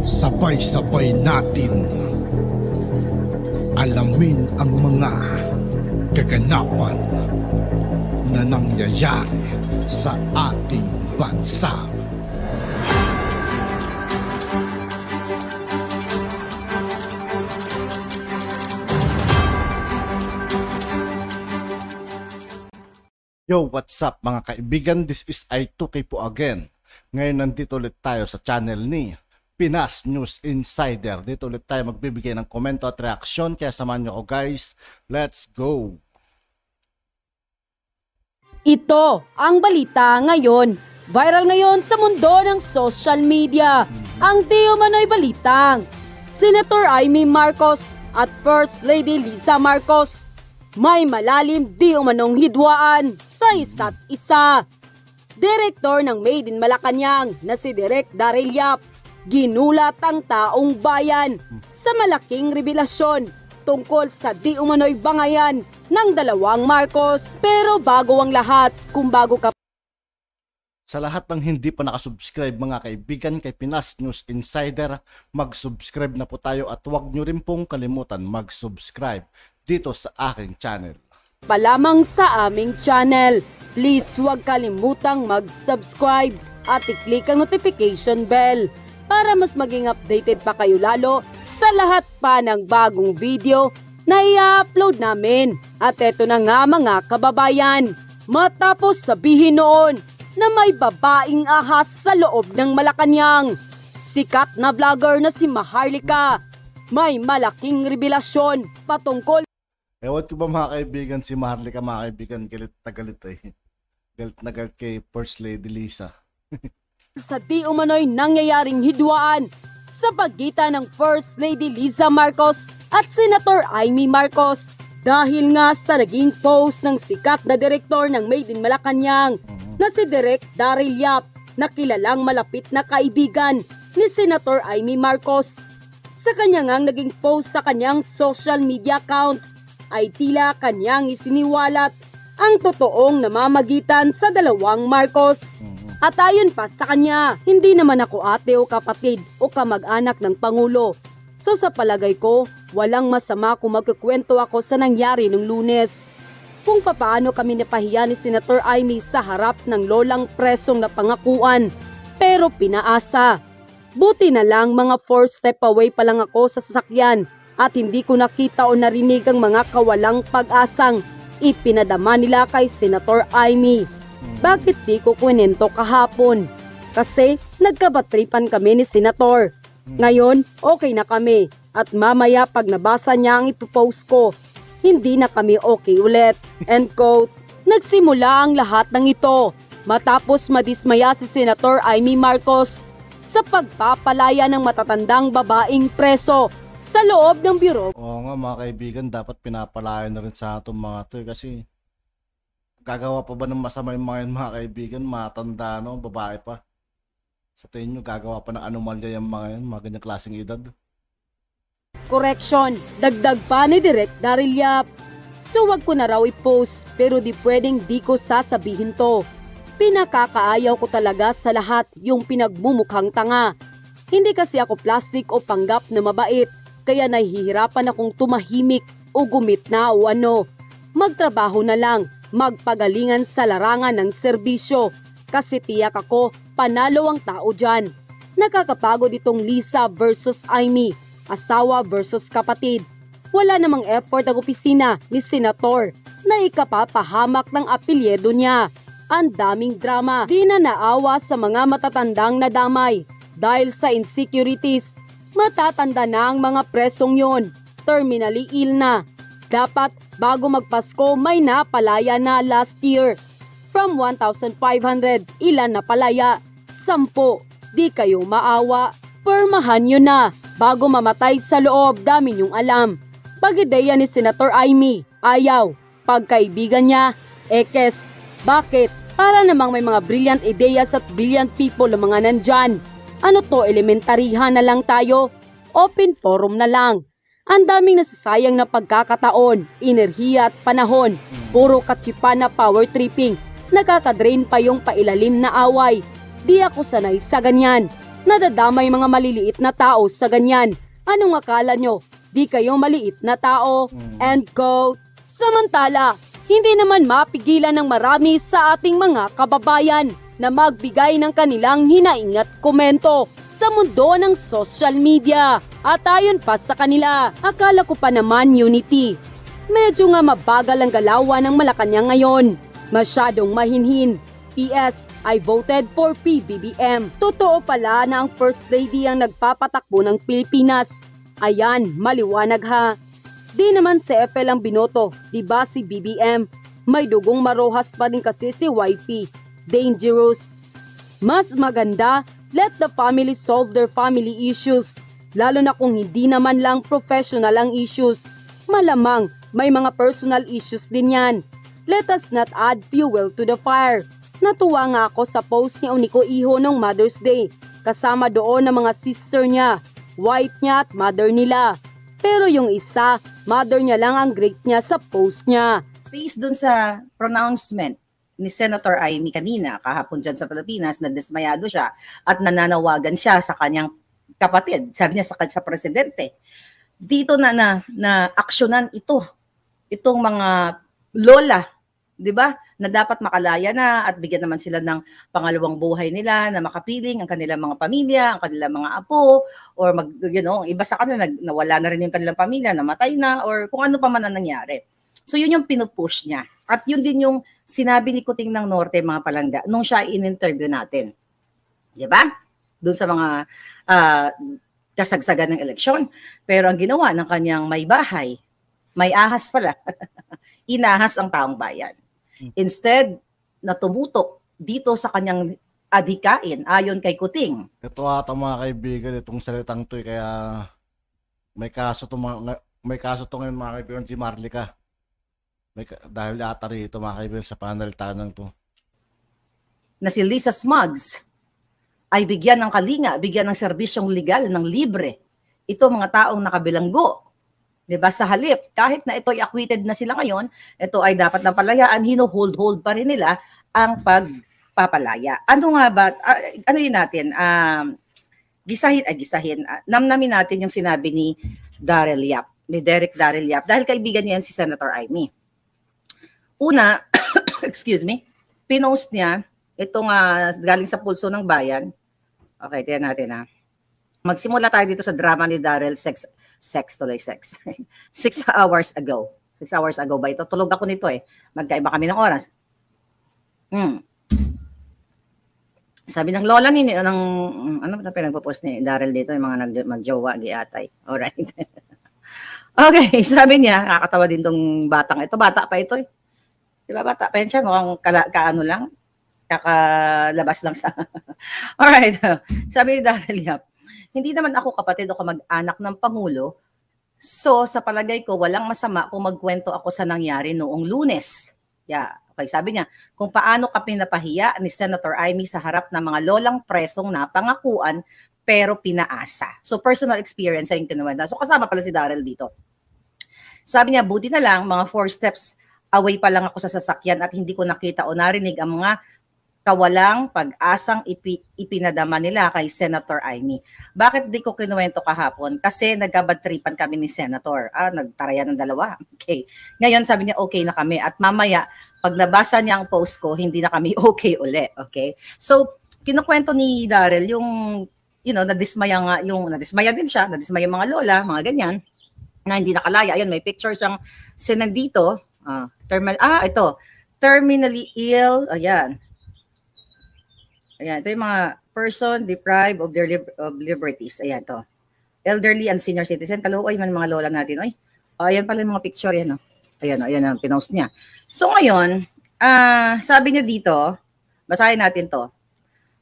Sabay-sabay natin alamin ang mga kaganapan na nangyayari sa ating bansa. Yo, what's up mga kaibigan? This is I2K po again. Ngayon nandito ulit tayo sa channel ni Pinas News Insider. Dito ulit tayo magbibigay ng komento at reaksyon. Kaya samahan nyo ko guys. Let's go! Ito ang balita ngayon. Viral ngayon sa mundo ng social media. Ang di umano'y balitang Senator Amy Marcos at First Lady Liza Marcos may malalim di umanong hidwaan sa isa't isa. Direktor ng Made in Malacanang na si Direk Daryl Yap ginulat ang taong bayan sa malaking revelasyon tungkol sa di umano'y bangayan ng dalawang Marcos. Pero bago ang lahat, kung bago ka sa lahat ng hindi pa nakasubscribe mga kaibigan kay Pinas News Insider, mag-subscribe na po tayo at huwag nyo rin pong kalimutan mag-subscribe dito sa aking channel. Palamang sa aming channel, please huwag kalimutang mag-subscribe at i-click ang notification bell para mas maging updated pa kayo lalo sa lahat pa ng bagong video na i-upload namin. At eto na nga mga kababayan, matapos sabihin noon na may babaeng ahas sa loob ng Malacanang, sikat na vlogger na si Maharlika may malaking revelasyon patungkol. Ewan ko ba mga kaibigan, si Maharlika mga kaibigan, galit na galit eh. Galit na galit kay First Lady Liza. Sa di umano'y nangyayaring hidwaan sa pagitan ng First Lady Liza Marcos at Senator Amy Marcos. Dahil nga sa naging post ng sikat na direktor ng Made in Malacanang na si Direk Daryl Yap na kilalang malapit na kaibigan ni Senator Amy Marcos. Sa kanya ngang naging post sa kanyang social media account ay tila kanyang isiniwalat ang totoong namamagitan sa dalawang Marcos. At ayon pa sa kanya, hindi naman ako ate o kapatid o kamag-anak ng Pangulo. So sa palagay ko, walang masama kung magkukwento ako sa nangyari nung Lunes. Kung papaano kami napahiya ni Senator Amy sa harap ng lolang presong napangakuan, pero pinaasa. Buti na lang mga 4 step away pa lang ako sa sasakyan at hindi ko nakita o narinig ang mga kawalang pag-asang ipinadama nila kay Senator Amy. Bakit di ko kwento kahapon? Kasi nagkabatripan kami ni Senator. Ngayon, okay na kami. At mamaya pag nabasa niya ang ipopost ko, hindi na kami okay ulit. End quote. Nagsimula ang lahat ng ito matapos madismaya si Senator Amy Marcos sa pagpapalaya ng matatandang babaeng preso sa loob ng biro. Oo nga mga kaibigan, dapat pinapalaya na rin sa itong mga to kasi gagawa pa ba ng masama yung mga kaibigan, matanda no, babae pa. Sa tingin nyo, gagawa pa ng anomalya yung mga ganyang klaseng edad? Correction, dagdag pa ni Direk Daryl Yap. So wag ko na raw i-post pero di pwedeng di ko sasabihin to. Pinakakaayaw ko talaga sa lahat yung pinagmumukhang tanga. Hindi kasi ako plastic o panggap na mabait, kaya nahihirapan akong tumahimik o gumit na o ano. Magtrabaho na lang, magpagalingan sa larangan ng serbisyo, kasi tiyak ako panalo ang tao dyan. Nakakapagod itong Liza versus Amy, asawa versus kapatid. Wala namang effort ang opisina ni Senator na ikapapahamak ng apelyedo niya. Ang daming drama, di na naawa sa mga matatandang nadamay. Dahil sa insecurities, matatanda na ang mga presong yon, terminally ill na. Dapat bago magpasko may napalaya na last year. From 1,500, ilan na palaya? 10. Di kayo maawa, permahan nyo na. Bago mamatay sa loob, dami nyong alam. Pag-ideya ni Senator Amy, ayaw. Pagkaibigan niya, ekes. Bakit? Para namang may mga brilliant ideas at brilliant people ang mga nandyan. Ano to, elementaryhan na lang tayo? Open forum na lang. Ang daming nasasayang na pagkakataon, enerhiya at panahon. Puro katsipa na power tripping. Nakakadrain pa yung pailalim na away. Di ako sanay sa ganyan. Nadadamay mga maliliit na tao sa ganyan. Anong akala nyo? Di kayo maliit na tao? End quote. Samantala, hindi naman mapigilan ng marami sa ating mga kababayan na magbigay ng kanilang hinaing at komento sa mundo ng social media. At ayon pa sa kanila, akala ko pa naman Unity. Medyo nga mabagal ang galawan ng Malacanang ngayon. Masyadong mahinhin. PS, I voted for PBBM. Totoo pala na ang First Lady ang nagpapatakbo ng Pilipinas. Ayan, maliwanag ha. Di naman si FL ang binoto, di ba si BBM? May dugong marohas pa din kasi si YP. Dangerous. Mas maganda, let the family solve their family issues. Lalo na kung hindi naman lang professional ang issues. Malamang, may mga personal issues din yan. Let us not add fuel to the fire. Natuwa nga ako sa post ni Unico Iho nung Mother's Day. Kasama doon ng mga sister niya, wife niya at mother nila. Pero yung isa, mother niya lang ang great niya sa post niya. Based dun sa pronouncement ni Senator Amy kanina, kahapon dyan sa Pilipinas, na dismayado siya at nananawagan siya sa kanyang kapatid. Sabi niya sa presidente. Dito na aksyonan itong mga lola, di ba? Na dapat makalaya na at bigyan naman sila ng pangalawang buhay nila na makapiling ang kanilang mga pamilya, ang kanilang mga apo, or iba sa kanila nawala na rin yung kanilang pamilya, namatay na, or kung ano pa man ang nangyari. So yun yung pinupush niya. At yun din yung sinabi ni Kuting ng Norte, mga palangga, nung siya in-interview natin. Di ba? Doon sa mga kasagsagan ng eleksyon. Pero ang ginawa ng kanyang may bahay, may ahas pala, inahas ang taong bayan. Instead, natumutok dito sa kanyang adhikain ayon kay Kuting. Ito ata mga kaibigan, itong salitang to kaya may kaso to ngayon mga kaibigan si Marlica. Dahil ata rito mga kaibigan sa panel tanang to. Na si Lisa Smugs ay bigyan ng kalinga, bigyan ng serbisyong legal ng libre. Ito mga taong nakabilanggo. Diba? Sa halip, kahit na ito ay acquitted na sila ngayon, ito ay dapat na palayaan, hold pa rin nila ang pagpapalaya. Ano nga ba, ano yun natin, gisahin, namnamin natin yung sinabi ni Derek Darrell Yap, dahil kaibigan niya si Senator Amy. Una, excuse me, pinost niya, itong galing sa Pulso ng Bayan. Okay, tiyan natin ha. Magsimula tayo dito sa drama ni Darrell, sex. 6 hours ago. 6 hours ago ba ito? Tulog ako nito eh. Magkaiba kami ng oras. Sabi ng lola ni ano na pinagpo-post ni Darrell dito, yung mga magjowa, giatay. Alright. Okay, sabi niya, nakakatawa din tong batang ito. Bata pa ito eh. Diba bata pa yan siya? Mukhang kaano lang. Kakalabas lang sa... Alright. Sabi ni Darrell Yap, hindi naman ako kapatid o kamag-anak ng Pangulo. So, sa palagay ko, walang masama kung magkwento ako sa nangyari noong Lunes. Yeah. Okay, sabi niya, kung paano ka pinapahiya ni Senator Amy sa harap ng mga lolang presong napangakuan pero pinaasa. So, personal experience ay yung kinuwenta. So, kasama pala si Darrell dito. Sabi niya, buti na lang, mga 4 steps away pa lang ako sa sasakyan at hindi ko nakita o narinig ang mga kawalang pag-asang ipinadama nila kay Senator Amy. Bakit di ko kinuwento kahapon? Kasi nagkabadtripan kami ni Senator. Nagtaraya ng dalawa. Okay. Ngayon sabi niya okay na kami. At mamaya, pag nabasa niya ang post ko, hindi na kami okay uli. Okay? So, kinukwento ni Darrell yung, nadismaya din siya, nadismaya yung mga lola, mga ganyan, na hindi nakalaya. Ayun, may picture siyang sinandito. Ito. Terminally ill. Ayan. Ayan, ito yung mga person deprived of their liberties. Ayan to. Elderly and senior citizen. Kaluoy man mga lola natin. Oy. Ayan pala yung mga picture yan. No? Ayan ang pinost niya. So ngayon, sabi niya dito, basahin natin to.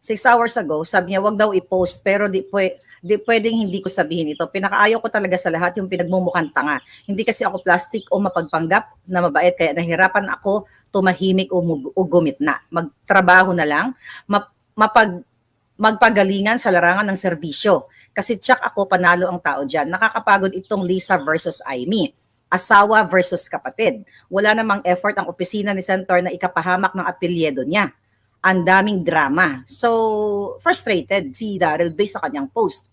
6 hours ago, sabi niya, wag daw i-post, pero di pwedeng hindi ko sabihin ito. Pinakaayaw ko talaga sa lahat yung pinagmumukhang tanga. Hindi kasi ako plastic o mapagpanggap na mabait, kaya nahirapan ako tumahimik o gumitna. Magtrabaho na lang, magpagalingan sa larangan ng serbisyo. Kasi tsak ako, panalo ang tao dyan. Nakakapagod itong Lisa versus Amy. Asawa versus kapatid. Wala namang effort ang opisina ni Senator na ikapahamak ng apelyedo niya. ang daming drama. So, frustrated si Daryl based sa kanyang post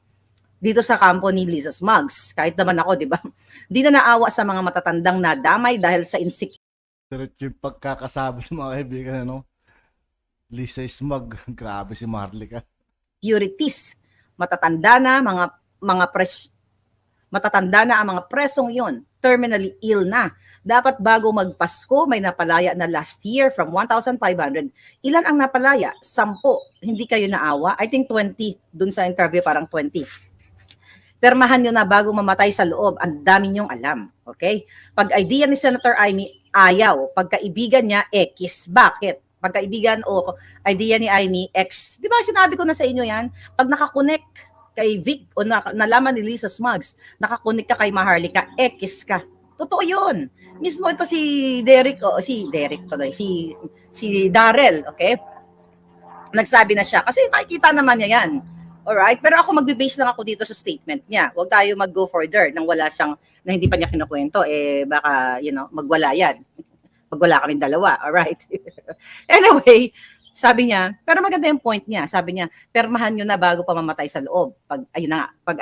dito sa kampo ni Lisa Smugs. Kahit naman ako, di ba? Di na naawa sa mga matatandang nadamay dahil sa insecurity. Diretso yung pagkakasabi ng mga kaibigan, ano? Lisa Smug, grabe si Marlica. Securities. Matatanda na ang mga presong yon, terminally ill na. Dapat bago magpasko, may napalaya na last year from 1,500. Ilan ang napalaya? 10. Hindi kayo naawa? I think 20. Dun sa interview parang 20. Permahan nyo na bago mamatay sa loob. Ang dami nyong alam. Okay? Pag idea ni Senator Amy, ayaw. Pagkaibigan niya, X. Bakit? Pagkaibigan o idea ni Amy, X. Di ba sinabi ko na sa inyo yan? Pag nakakonect kay Vic o nalaman ni Lisa Smugs, nakakonect ka kay Maharlika, X ka. Totoo yun. Mismo ito si Daryl, okay? Nagsabi na siya. Kasi nakikita naman niya yan. Alright? Pero ako magbe-base lang ako dito sa statement niya. Huwag tayo mag-go further nang wala siyang, na hindi pa niya kinukwento, baka, magwala yan. Magwala kaming dalawa. Alright? Anyway, sabi niya, pero maganda yung point niya. Sabi niya, permahan nyo na bago pa mamatay sa loob. Pag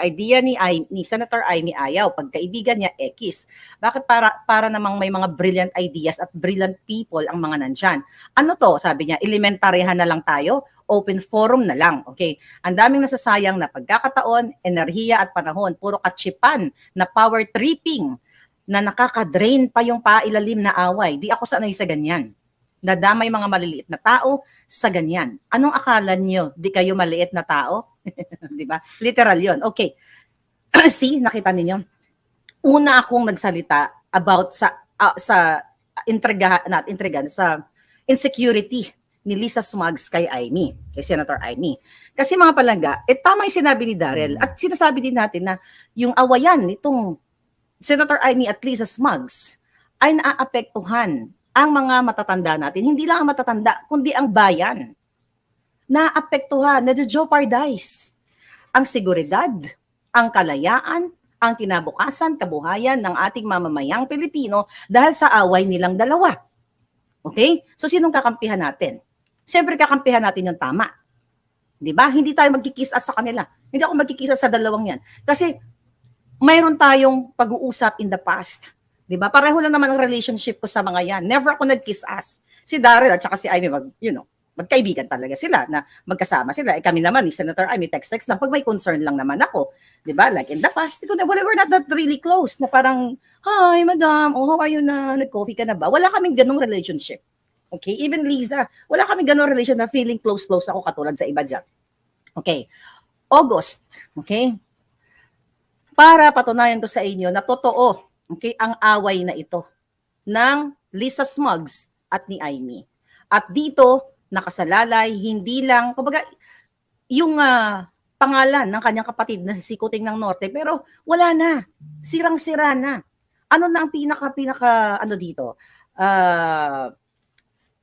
idea ni Senator Amy ayaw, pag kaibigan niya, X. Bakit para namang may mga brilliant ideas at brilliant people ang mga nandyan? Ano to? Sabi niya, elementaryhan na lang tayo, open forum na lang. Okay? Ang daming nasasayang na pagkakataon, enerhiya at panahon, puro katsipan na power tripping na nakaka-drain pa yung pailalim na away. Di ako sanay sa ganyan. Nadamay mga maliliit na tao sa ganyan. Anong akala nyo? Di kayo maliit na tao? Di ba? Literal yon. Okay. See, nakita ninyo? Una akong nagsalita about sa insecurity ni Lisa Smugs kay Amy, kay Senator Amy. Kasi mga palangga, tama yung sinabi ni Daryl at sinasabi din natin na yung awayan nitong Senator Amy at Lisa Smugs ay naaapektuhan ang mga matatanda natin. Hindi lang ang matatanda, kundi ang bayan. Naapektuhan, na-jeopardize ang seguridad, ang kalayaan, ang kinabukasan, kabuhayan ng ating mamamayang Pilipino dahil sa away nilang dalawa. Okay? So, sinong kakampihan natin? Siyempre, kakampihan natin yung tama. Diba? Hindi tayo magkikis-as sa kanila. Hindi ako magkikis-as sa dalawang yan. Kasi, mayroon tayong pag-uusap in the past. Diba? Pareho lang naman ang relationship ko sa mga yan. Never ako nag-kiss-ass. Si Daryl at saka si Amy, magkaibigan talaga sila na magkasama sila. Kami naman, ni Senator Amy, text lang. Pag may concern lang naman ako. Diba? Like in the past, we were not that really close. Na parang, hi, madam, how are you na? Nag-coffee ka na ba? Wala kaming ganong relationship. Okay? Even Liza, wala kaming ganong relation na feeling close ako katulad sa iba dyan. Okay. August. Okay? Para patunayan ko sa inyo na totoo, okay, ang away na ito ng Lisa Smugs at ni Amy. At dito, nakasalalay, hindi lang, kumbaga, yung pangalan ng kanyang kapatid na si Kuting ng Norte, pero wala na. Sirang-sira na. Ano na ang pinaka dito?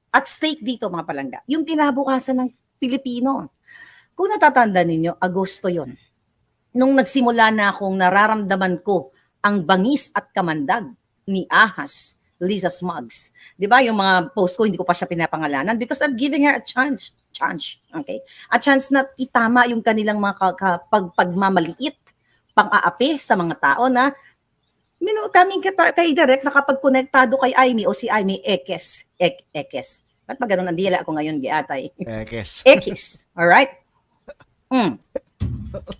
At stake dito, mga palangga. Yung kinabukasan ng Pilipino. Kung natatanda ninyo, Agosto yon. Nung nagsimula na akong nararamdaman ko ang bangis at kamandag ni Ahas, Lisa Smugs. Di ba? Yung mga post ko, hindi ko pa siya pinapangalanan because I'm giving her a chance. Okay? A chance na itama yung kanilang mga pagmamaliit, pang-aapi sa mga tao na kami kay Direk nakapag-konektado kay Amy o si Amy Ekes. Ba't ba ganun ang dila ako ngayon, Giatay? Ekes. Alright?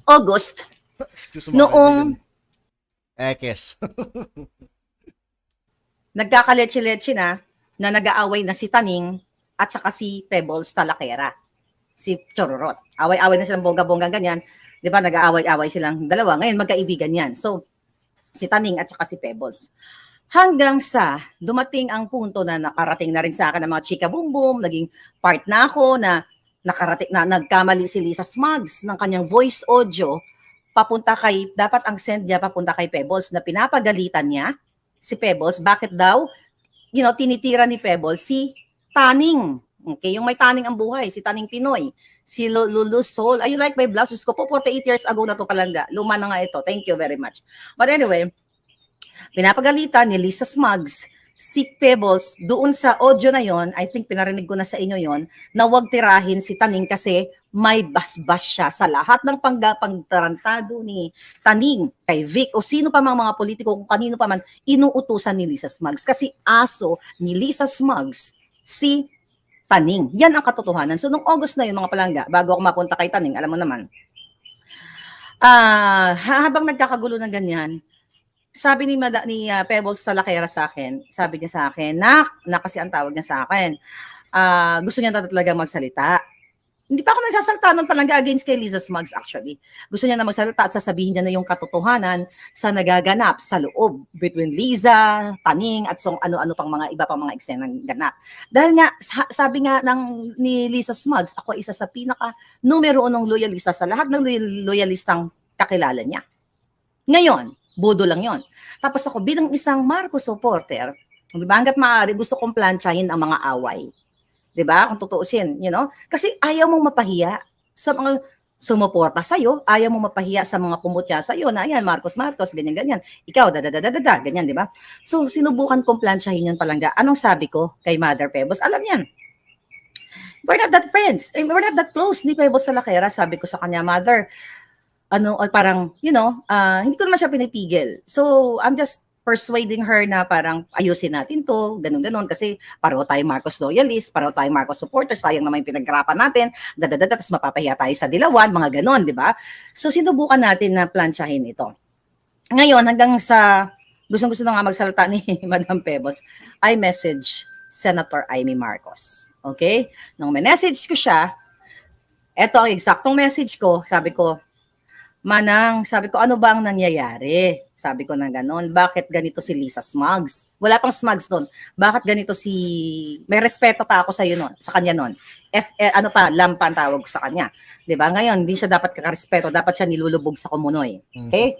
August. Noong Ekes. Nagkakaletse-letse na nag-aaway na si Taning at saka si Pebbles Talakera. Si Chororot. Away-away na silang bongga-bongga ganyan. Di ba? Nag-aaway-away silang dalawa. Ngayon, magkaibigan yan. So, si Taning at saka si Pebbles. Hanggang sa dumating ang punto na nakarating na rin sa akin ng mga chika boom boom, naging part na ako na nakarating na nagkamali si Lisa Smugs ng kanyang voice audio dapat ang send niya papunta kay Pebbles na pinapagalitan niya si Pebbles. Bakit daw? Tinitira ni Pebbles si Taning. Okay, yung may taning ang buhay, si Taning Pinoy, si Lulu Soul. You like my blouse? Ko po, 48 years ago na to palangga. Luma na nga ito. Thank you very much. But anyway, pinapagalitan ni Lisa Smugs si Pebbles, doon sa audio na yon, I think pinarinig ko na sa inyo yon, na wag tirahin si Taning kasi may basbas siya sa lahat ng pagtarantado ni Taning, kay Vic, o sino pa mga politiko, kung kanino pa man, inuutusan ni Lisa Smugs. Kasi aso ni Lisa Smugs, si Taning. Yan ang katotohanan. So, nung August na yun, mga palangga, bago ako mapunta kay Taning, alam mo naman, habang nagkakagulo ng ganyan, sabi ni Pebbles Talakera sa akin, sabi niya sa akin, na kasi ang tawag niya sa akin, gusto niya na talaga magsalita. Hindi pa ako nagsasalita nun palangga against kay Lisa Smugs actually. Gusto niya na magsalita at sasabihin niya na yung katotohanan sa nagaganap sa loob between Lisa, Taning, at ano-ano pang mga iba pang mga eksenang ganap. Dahil nga, sabi nga ni Lisa Smugs, ako isa sa pinaka numero 1 loyalista sa lahat ng loyalistang kakilala niya. Ngayon, bodo lang yon. Tapos ako bilang isang Marcos supporter, diba, hanggat maaari gusto kong planchahin ang mga away. Diba? Kung tutuusin, you know? Kasi ayaw mong mapahiya sa mga sumuporta sa'yo, ayaw mong mapahiya sa mga kumutya sa'yo na ayan, Marcos, ganyan-ganyan. Ikaw, ganyan, diba? So, sinubukan kong planchahin yun palangga. Anong sabi ko kay Mother Pebbles? Alam yan. We're not that friends. We're not that close ni Pebbles Talakera. Sabi ko sa kanya, Mother, parang, you know, hindi ko naman siya pinipigil. So, I'm just persuading her na parang ayusin natin to, ganun-ganun, kasi pareho tayo Marcos loyalist, pareho tayo Marcos supporters, sayang naman yung pinaghirapan natin, tapos mapapahiya tayo sa dilawan, mga ganun, di ba? So, sinubukan natin na planchahin ito. Ngayon, hanggang sa gustong-gusto na nga magsalita ni Madam Pebbles, I message Senator Amy Marcos. Okay? Nung may-message ko siya, eto ang eksaktong message ko, sabi ko, Manang, sabi ko, ano ba ang nangyayari? Sabi ko na gano'n, bakit ganito si Lisa Smugs? Wala pang Smugs doon. Bakit ganito may respeto pa ako sa kanya noon. Lampa ang tawag ko sa kanya. 'Di ba? Ngayon, hindi siya dapat kakarespeto, dapat siya nilulubog sa kumunoy. Okay?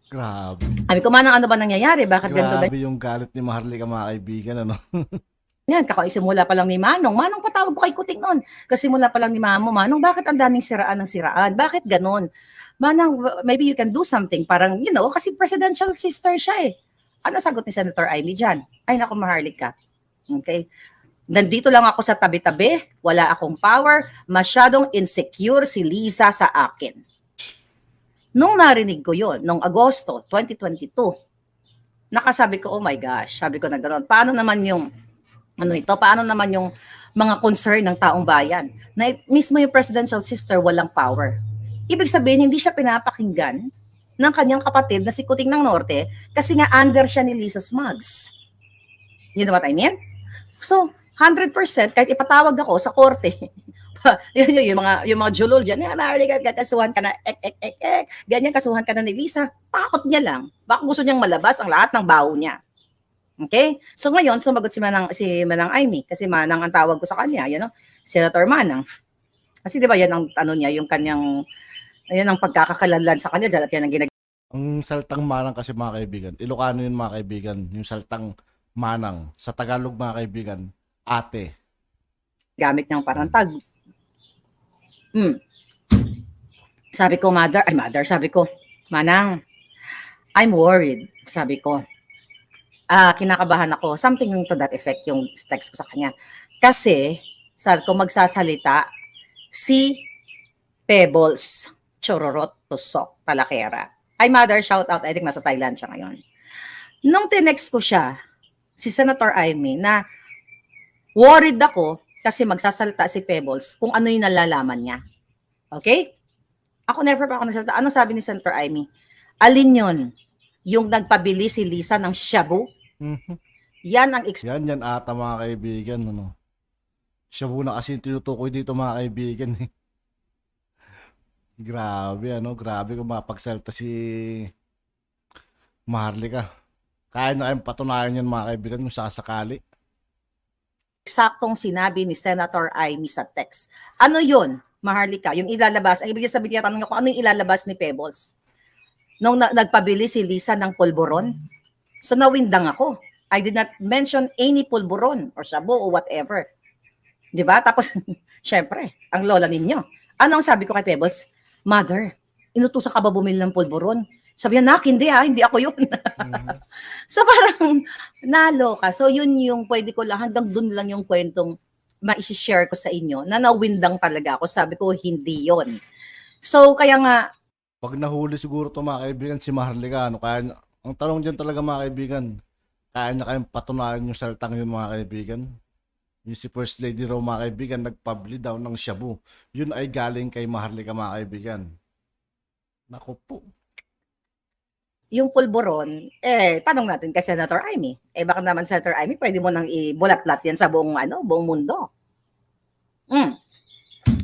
Grabe. Sabi ko, Manang, ano ba nangyayari? Bakit ganito? Grabe yung galit ni Maharlika, mga kaibigan, ano? Yan, simula pa lang ni Manong. Manong, patawag ko kay Kuting noon. Kasi mula pa lang ni Mamo, Manong, bakit ang daming siraan ng siraan? Bakit ganon? Manang, maybe you can do something. Parang, you know, kasi presidential sister siya eh. Ano sagot ni Senator Amy dyan? Ay, naku, Maharlika. Okay? Nandito lang ako sa tabi-tabi. Wala akong power. Masyadong insecure si Lisa sa akin. Nung narinig ko yun, nung Agosto 2022, nakasabi ko, oh my gosh, sabi ko na gano'n. Paano naman yung paano naman yung mga concern ng taong bayan na mismo yung presidential sister walang power. Ibig sabihin, hindi siya pinapakinggan ng kanyang kapatid na si Kuting ng Norte kasi nga under siya ni Lisa Smugs. You know what I mean? So, 100% kahit ipatawag ako sa korte, yung mga julol dyan, kasuhan ka na, ganyan, kasuhan ka na ni Lisa, takot niya lang. Baka gusto niyang malabas ang lahat ng baho niya. Okay? So ngayon, sumagot si Manang Amy kasi Manang ang tawag ko sa kanya, you know, Senator Manang. Kasi 'di ba 'yan ang niya, yung kanyang ang pagkakakalalan sa kanya, dahil yan ang ginagawa. Ang saltang Manang kasi, mga kaibigan, Ilocano yun, mga kaibigan, yung saltang Manang. Sa Tagalog, mga kaibigan, ate. Gamit niyang parantag. Sabi ko, sabi ko, Manang, I'm worried, sabi ko. Kinakabahan ako. Something to that effect yung text ko sa kanya. Kasi, sabi ko, magsasalita si Pebbles Chororot Tusok Talakera. Ay, Mother, shout out. I think nasa Thailand siya ngayon. Nung tinext ko siya, si Senator Amy, na worried ako kasi magsasalita si Pebbles kung ano yung nalalaman niya. Okay? Ako never pa ako nagsalita. Ano sabi ni Senator Amy? Alin yun? Yung nagpabili si Lisa ng shabu? Yan ang yan ata, mga kaibigan, ano. Shabu na kasi tinutukoy dito, mga kaibigan. Grabe, ano, grabe kung mapagsalta si Maharlika. Kaya na kayong patunayan yan, mga kaibigan, kung sasakali. Eksaktong sinabi ni Senator Amy sa text. Ano yun, Maharlika? Yung ilalabas, ang ibig sabihin, tanong ko, ano yung ilalabas ni Pebbles? Nung nagpabili si Lisa ng pulburon, so nawindang ako. I did not mention any pulburon or shabu or whatever. Di ba? Tapos, syempre, ang lola ninyo. Ano ang sabi ko kay Pebbles? Mother, inutusan ka ba bumili ng pulburon? Sabi niya, nak, hindi ako yun. So parang naloka. So yun yung pwede ko lang, hanggang dun lang yung kwentong ma-share ko sa inyo, na nawindang talaga ako. Sabi ko, hindi yon. So kaya nga, Pag nahuli siguro to mga kaibigan si Maharlika, ano, kaya, ang tanong dyan talaga mga kaibigan, kaya niya kayong patunayan yung salitang yun mga kaibigan? Yung si First Lady raw mga kaibigan, nagpabli daw ng shabu. Yun ay galing kay Maharlika mga kaibigan. Naku po. yung pulburon, tanong natin kay Senator Amy. Baka naman Senator Amy, pwede mo nang ibulat-lat yan sa buong mundo.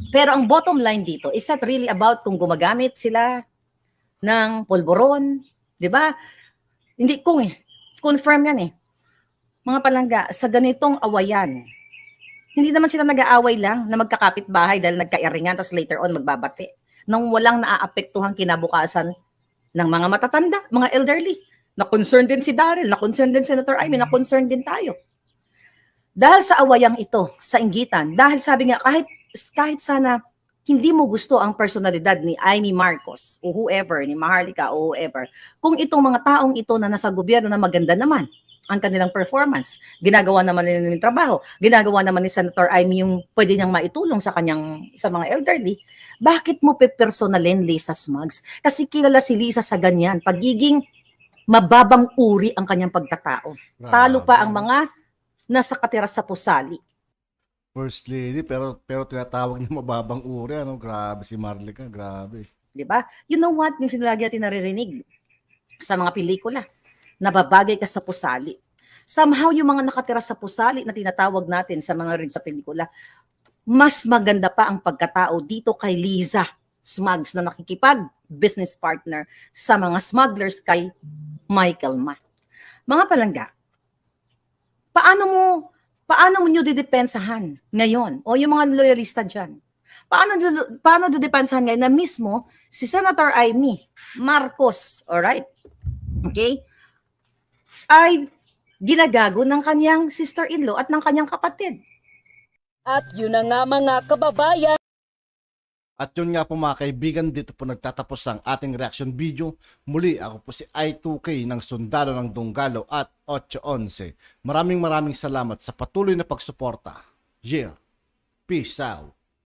Pero ang bottom line dito, is not really about kung gumagamit sila ng pulburon, di ba? Hindi confirm yan Mga palangga, sa ganitong awayan, hindi naman sila nag-aaway lang na magkakapit bahay dahil nagkairingan, tapos later on magbabati. Nang walang naaapektuhang kinabukasan ng mga matatanda, mga elderly. Na-concern din si Daryl, na-concern din Senator Amy, na-concern din tayo. Dahil sa awayang ito, sa inggitan, dahil sabi nga, kahit sana hindi mo gusto ang personalidad ni Amy Marcos o whoever, ni Maharlika o whoever, kung itong mga taong ito na nasa gobyerno na maganda naman ang kanilang performance, ginagawa naman nila yung trabaho, ginagawa naman ni Senator Amy yung pwede niyang maitulong sa mga elderly, bakit mo pepersonalin Lisa Smugs? Kasi kilala si Lisa sa ganyan, pagiging mababang uri ang kanyang pagkatao. Talo pa ang mga nasa katira sa pusali. First Lady, pero tinatawag niya mababang uri, ano? Grabe si Maharlika, grabe. Di ba? You know what? Yung sinulagi natin naririnig sa mga pelikula, nababagay ka sa pusali. Somehow, yung mga nakatira sa pusali na tinatawag natin sa mga rin sa pelikula, mas maganda pa ang pagkatao dito kay Liza Smugs na nakikipag-business partner sa mga smugglers kay Michael Ma. Mga palangga, paano mo nyo didepensahan ngayon? O yung mga loyalista dyan? Paano didepensahan ngayon na mismo si Senator Amy Marcos, alright? Okay? Ay ginagago ng kanyang sister-in-law at ng kanyang kapatid. At yun na nga mga kababayan. At yun nga po mga kaibigan, dito po nagtatapos ang ating reaction video. Muli, ako po si I2K ng Sundalo ng Dunggalo at 811. Maraming salamat sa patuloy na pagsuporta. Yeah. Peace out.